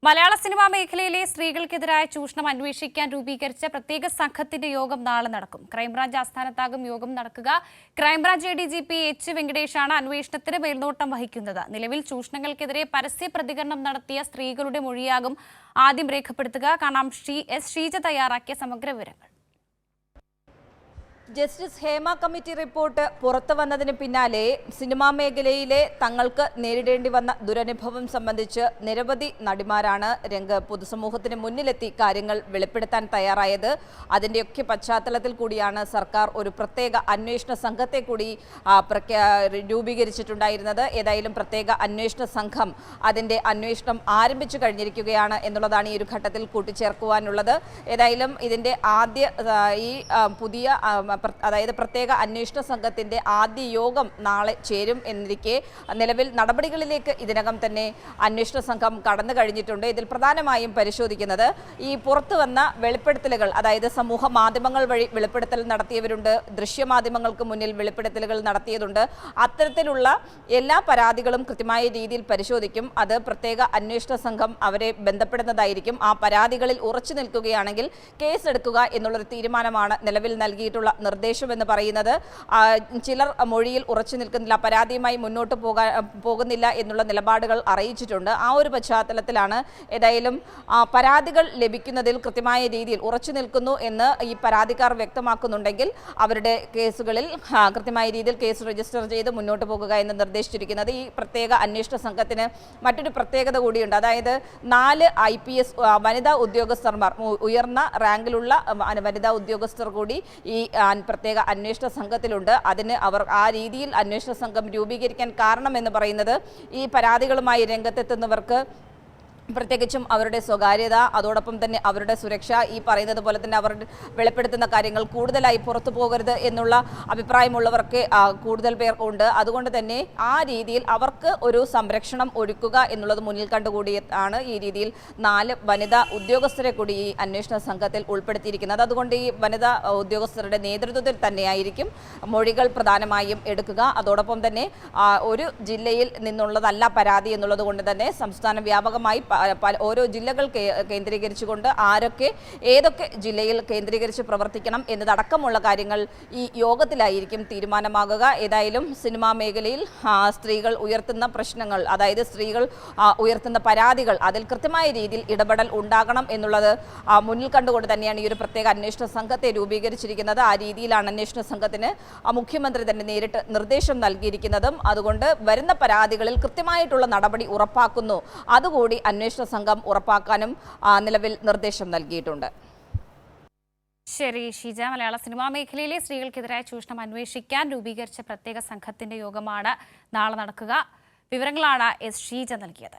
മലയാള cinema മേഖലയിലെ സ്ത്രീകൾക്കെതിരായ ചൂഷണം അന്വേഷിക്കാൻ രൂപീകരിച്ച പ്രത്യേക സംഘത്തിന്റെ യോഗം നാളെ നടക്കും. ക്രൈംബ്രാഞ്ച് ആസ്ഥാനത്താകും യോഗം നടക്കുക. Crime branch ADGP H. വെങ്കടേഷാണ് അന്വേഷണത്തിന് മേൽനോട്ടം വഹിക്കുന്നത്. നിലവിൽ ചൂഷണങ്ങൾക്കെതിരെ പരസ്യ പ്രതികരണം നടത്തിയ സ്ത്രീകളുടെ മൊഴിയാകും ആദ്യം രേഖപ്പെടുത്തുക. കാണാം ഷീജ തയ്യാറാക്കിയ സമഗ്ര വിവരങ്ങൾ. ജസ്റ്റിസ് ഹേമ കമ്മിറ്റി റിപ്പോർട്ട് പുറത്തു വന്നതിന് പിന്നാലെ സിനിമാ മേഖലയിലെ തങ്ങൾക്ക് നേരിടേണ്ടി വന്ന ദുരനുഭവം സംബന്ധിച്ച് നിരവധി നടിമാരാണ് പൊതുസമൂഹത്തിന് മുന്നിലെത്തി കാര്യങ്ങൾ വെളിപ്പെടുത്താൻ തയ്യാറായത്. അതിൻ്റെയൊക്കെ പശ്ചാത്തലത്തിൽ കൂടിയാണ് സർക്കാർ ഒരു പ്രത്യേക അന്വേഷണ സംഘത്തെ കൂടി രൂപീകരിച്ചിട്ടുണ്ടായിരുന്നത്. ഏതായാലും പ്രത്യേക അന്വേഷണ സംഘം അതിൻ്റെ അന്വേഷണം ആരംഭിച്ചു കഴിഞ്ഞിരിക്കുകയാണ് എന്നുള്ളതാണ് ഈ ഒരു ഘട്ടത്തിൽ കൂട്ടിച്ചേർക്കുവാനുള്ളത്. ഏതായാലും ഇതിൻ്റെ പുതിയ അതായത് പ്രത്യേക അന്വേഷണ സംഘത്തിന്റെ ആദ്യ യോഗം നാളെ ചേരും എന്നിരിക്കെ നിലവിൽ നടപടികളിലേക്ക് ഇതിനകം തന്നെ അന്വേഷണ സംഘം കടന്നു കഴിഞ്ഞിട്ടുണ്ട്. ഇതിൽ പ്രധാനമായും പരിശോധിക്കുന്നത് ഈ പുറത്തു വന്ന വെളിപ്പെടുത്തലുകൾ, അതായത് സമൂഹ മാധ്യമങ്ങൾ വഴി വെളിപ്പെടുത്തൽ നടത്തിയവരുണ്ട്, ദൃശ്യമാധ്യമങ്ങൾക്ക് മുന്നിൽ വെളിപ്പെടുത്തലുകൾ നടത്തിയതുണ്ട്. അത്തരത്തിലുള്ള എല്ലാ പരാതികളും കൃത്യമായ രീതിയിൽ പരിശോധിക്കും. അത് പ്രത്യേക അന്വേഷണ സംഘം അവരെ ബന്ധപ്പെടുന്നതായിരിക്കും. ആ പരാതികളിൽ ഉറച്ചു നിൽക്കുകയാണെങ്കിൽ കേസെടുക്കുക എന്നുള്ളൊരു തീരുമാനമാണ് നിലവിൽ നൽകിയിട്ടുള്ള നിർദ്ദേശം എന്ന് പറയുന്നത്. ചിലർ മൊഴിയിൽ ഉറച്ചു നിൽക്കുന്നില്ല, പരാതിയുമായി മുന്നോട്ട് പോകുന്നില്ല എന്നുള്ള നിലപാടുകൾ അറിയിച്ചിട്ടുണ്ട്. ആ ഒരു പശ്ചാത്തലത്തിലാണ് ഏതായാലും പരാതികൾ ലഭിക്കുന്നതിൽ കൃത്യമായ രീതിയിൽ ഉറച്ചു നിൽക്കുന്നു എന്ന് ഈ പരാതിക്കാർ വ്യക്തമാക്കുന്നുണ്ടെങ്കിൽ അവരുടെ കേസുകളിൽ കൃത്യമായ രീതിയിൽ കേസ് രജിസ്റ്റർ ചെയ്ത് മുന്നോട്ട് പോകുക എന്ന് നിർദ്ദേശിച്ചിരിക്കുന്നത്. ഈ പ്രത്യേക അന്വേഷണ സംഘത്തിന് മറ്റൊരു പ്രത്യേകത കൂടിയുണ്ട്. അതായത് 4 IPS വനിതാ ഉദ്യോഗസ്ഥന്മാർ, ഉയർന്ന റാങ്കിലുള്ള വനിതാ ഉദ്യോഗസ്ഥർ കൂടി ഈ പ്രത്യേക അന്വേഷണ സംഘത്തിലുണ്ട്. അതിന് അവർ ആ രീതിയിൽ അന്വേഷണ സംഘം രൂപീകരിക്കാൻ കാരണമെന്ന് പറയുന്നത് ഈ പരാതികളുമായി രംഗത്തെത്തുന്നവർക്ക് പ്രത്യേകിച്ചും അവരുടെ സ്വകാര്യത, അതോടൊപ്പം തന്നെ അവരുടെ സുരക്ഷ, ഈ പറയുന്നത് പോലെ തന്നെ അവർ വെളിപ്പെടുത്തുന്ന കാര്യങ്ങൾ കൂടുതലായി പുറത്തു പോകരുത് എന്നുള്ള അഭിപ്രായമുള്ളവർക്ക് കൂടുതൽ പേർ ഉണ്ട്. അതുകൊണ്ട് തന്നെ ആ രീതിയിൽ അവർക്ക് ഒരു സംരക്ഷണം ഒരുക്കുക എന്നുള്ളത് മുന്നിൽ കണ്ടുകൂടിയാണ് ഈ രീതിയിൽ 4 വനിതാ ഉദ്യോഗസ്ഥരെ കൂടി ഈ അന്വേഷണ സംഘത്തിൽ ഉൾപ്പെടുത്തിയിരിക്കുന്നത്. അതുകൊണ്ട് ഈ വനിതാ ഉദ്യോഗസ്ഥരുടെ നേതൃത്വത്തിൽ തന്നെയായിരിക്കും മൊഴികൾ പ്രധാനമായും എടുക്കുക. അതോടൊപ്പം തന്നെ ഒരു ജില്ലയിൽ നിന്നുള്ളതല്ല പരാതി എന്നുള്ളത് കൊണ്ട് തന്നെ സംസ്ഥാന വ്യാപകമായി ഓരോ ജില്ലകൾ കേന്ദ്രീകരിച്ചുകൊണ്ട് ഏതൊക്കെ ജില്ലയിൽ കേന്ദ്രീകരിച്ച് പ്രവർത്തിക്കണം എന്നതടക്കമുള്ള കാര്യങ്ങൾ ഈ യോഗത്തിലായിരിക്കും തീരുമാനമാകുക. ഏതായാലും സിനിമാ മേഖലയിൽ സ്ത്രീകൾ ഉയർത്തുന്ന പ്രശ്നങ്ങൾ, അതായത് സ്ത്രീകൾ ഉയർത്തുന്ന പരാതികൾ, അതിൽ കൃത്യമായ രീതിയിൽ ഇടപെടൽ ഉണ്ടാകണം എന്നുള്ളത് മുന്നിൽ കണ്ടുകൊണ്ട് തന്നെയാണ് ഈ ഒരു പ്രത്യേക അന്വേഷണ സംഘത്തെ രൂപീകരിച്ചിരിക്കുന്നത്. ആ രീതിയിലാണ് അന്വേഷണ സംഘത്തിന് മുഖ്യമന്ത്രി തന്നെ നേരിട്ട് നിർദ്ദേശം നൽകിയിരിക്കുന്നതും. അതുകൊണ്ട് വരുന്ന പരാതികളിൽ കൃത്യമായിട്ടുള്ള നടപടി ഉറപ്പാക്കുന്നു. അതുകൂടി അന്വേഷണ സംഘം ഉറപ്പാക്കാനും നിലവിൽ നിർദ്ദേശം നൽകിയിട്ടുണ്ട്. ശരി ഷീജ, മലയാള സിനിമാ മേഖലയിലെ സ്ത്രീകൾക്കെതിരായ ചൂഷണം അന്വേഷിക്കാൻ രൂപീകരിച്ച പ്രത്യേക സംഘത്തിന്റെ യോഗമാണ് നാളെ നടക്കുക. വിവരങ്ങളാണ് ഷീജ നൽകിയത്.